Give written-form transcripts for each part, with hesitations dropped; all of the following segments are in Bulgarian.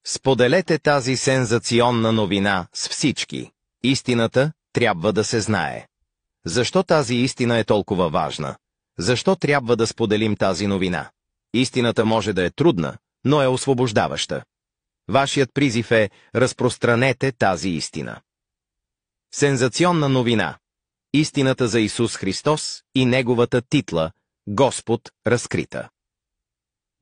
Споделете тази сензационна новина с всички. Истината трябва да се знае. Защо тази истина е толкова важна? Защо трябва да споделим тази новина? Истината може да е трудна, но е освобождаваща. Вашият призив е: разпространете тази истина. Сензационна новина. Истината за Исус Христос и Неговата титла Господ разкрита.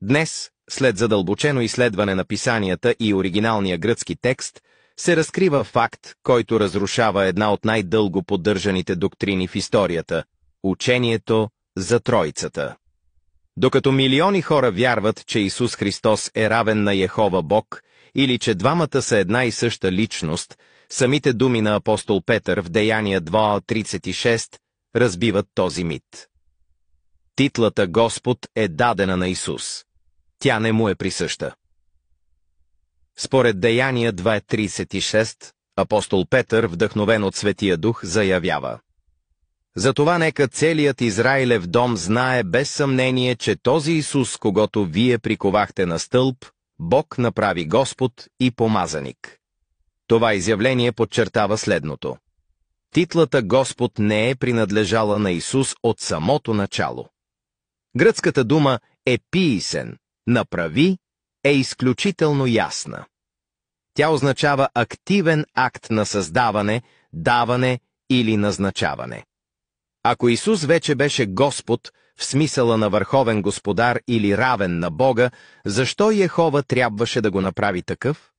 Днес, след задълбочено изследване на писанията и оригиналния гръцки текст, се разкрива факт, който разрушава една от най-дълго поддържаните доктрини в историята – учението за Троицата. Докато милиони хора вярват, че Исус Христос е равен на Йехова Бог или че двамата са една и съща личност, самите думи на апостол Петър в Деяния 2:36 разбиват този мит. Титлата Господ е дадена на Исус. Тя не му е присъща. Според Деяния 2:36, апостол Петър, вдъхновен от Светия Дух, заявява: затова нека целият Израилев дом знае без съмнение, че този Исус, когото вие приковахте на стълб, Бог направи Господ и помазаник. Това изявление подчертава следното. Титлата Господ не е принадлежала на Исус от самото начало. Гръцката дума епиисен, направи, е изключително ясна. Тя означава активен акт на създаване, даване или назначаване. Ако Исус вече беше Господ, в смисъла на върховен господар или равен на Бога, защо Йехова трябваше да го направи такъв?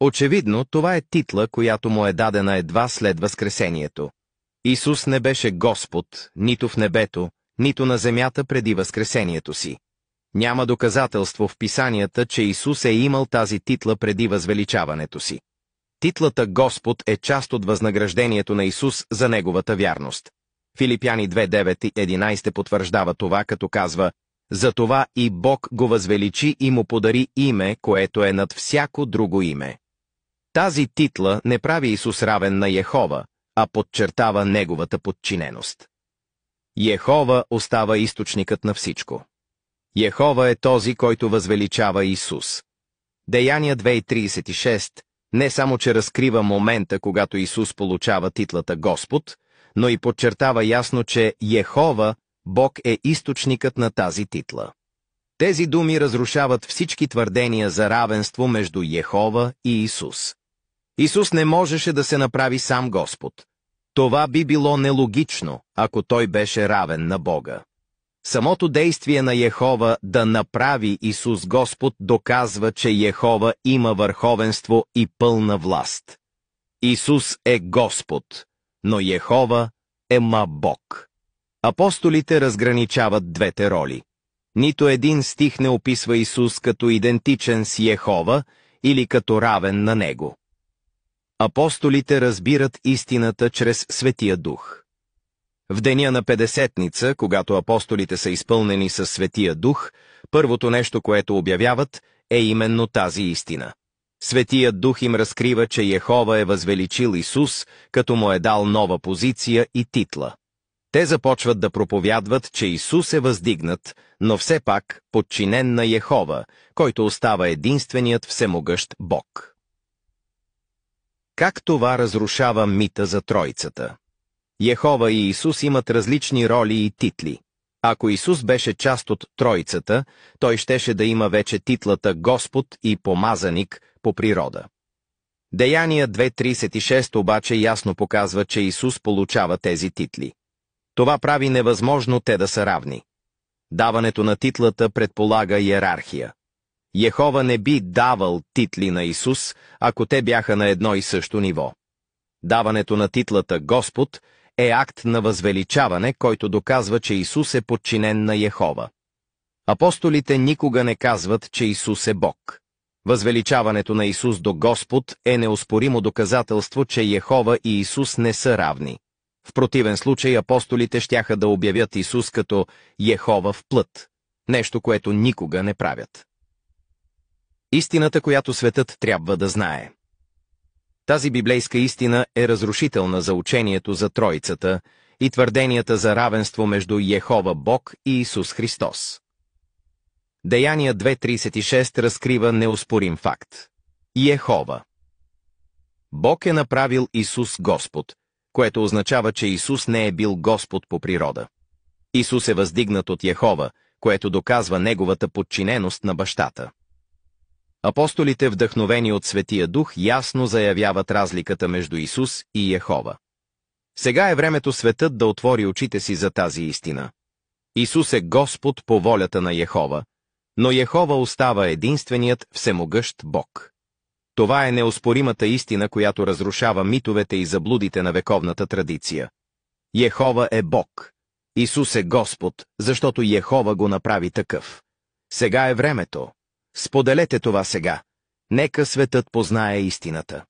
Очевидно, това е титла, която му е дадена едва след възкресението. Исус не беше Господ, нито в небето, нито на земята преди възкресението си. Няма доказателство в писанията, че Исус е имал тази титла преди възвеличаването си. Титлата Господ е част от възнаграждението на Исус за неговата вярност. Филипяни 2:9-11 потвърждава това, като казва: затова и Бог го възвеличи и му подари име, което е над всяко друго име. Тази титла не прави Исус равен на Йехова, а подчертава неговата подчиненост. Йехова остава източникът на всичко. Йехова е този, който възвеличава Исус. Деяния 2:36 не само че разкрива момента, когато Исус получава титлата Господ, но и подчертава ясно, че Йехова, Бог, е източникът на тази титла. Тези думи разрушават всички твърдения за равенство между Йехова и Исус. Исус не можеше да се направи сам Господ. Това би било нелогично, ако той беше равен на Бога. Самото действие на Йехова да направи Исус Господ доказва, че Йехова има върховенство и пълна власт. Исус е Господ, но Йехова е Бог. Апостолите разграничават двете роли. Нито един стих не описва Исус като идентичен с Йехова или като равен на него. Апостолите разбират истината чрез Светия Дух. В деня на Петдесетница, когато апостолите са изпълнени със Светия Дух, първото нещо, което обявяват, е именно тази истина. Светият Дух им разкрива, че Йехова е възвеличил Исус, като му е дал нова позиция и титла. Те започват да проповядват, че Исус е въздигнат, но все пак подчинен на Йехова, който остава единственият всемогъщ Бог. Как това разрушава мита за Тройцата? Йехова и Исус имат различни роли и титли. Ако Исус беше част от Тройцата, той щеше да има вече титлата Господ и помазаник по природа. Деяния 2:36 обаче ясно показва, че Исус получава тези титли. Това прави невъзможно те да са равни. Даването на титлата предполага иерархия. Йехова не би давал титли на Исус, ако те бяха на едно и също ниво. Даването на титлата Господ е акт на възвеличаване, който доказва, че Исус е подчинен на Йехова. Апостолите никога не казват, че Исус е Бог. Възвеличаването на Исус до Господ е неоспоримо доказателство, че Йехова и Исус не са равни. В противен случай апостолите щяха да обявят Исус като Йехова в плът, нещо, което никога не правят. Истината, която светът трябва да знае. Тази библейска истина е разрушителна за учението за Троицата и твърденията за равенство между Йехова Бог и Исус Христос. Деяния 2:36 разкрива неоспорим факт. Йехова. Бог е направил Исус Господ, което означава, че Исус не е бил Господ по природа. Исус е въздигнат от Йехова, което доказва неговата подчиненост на бащата. Апостолите, вдъхновени от Светия Дух, ясно заявяват разликата между Исус и Йехова. Сега е времето светът да отвори очите си за тази истина. Исус е Господ по волята на Йехова, но Йехова остава единственият всемогъщ Бог. Това е неоспоримата истина, която разрушава митовете и заблудите на вековната традиция. Йехова е Бог. Исус е Господ, защото Йехова го направи такъв. Сега е времето. Споделете това сега. Нека светът познае истината.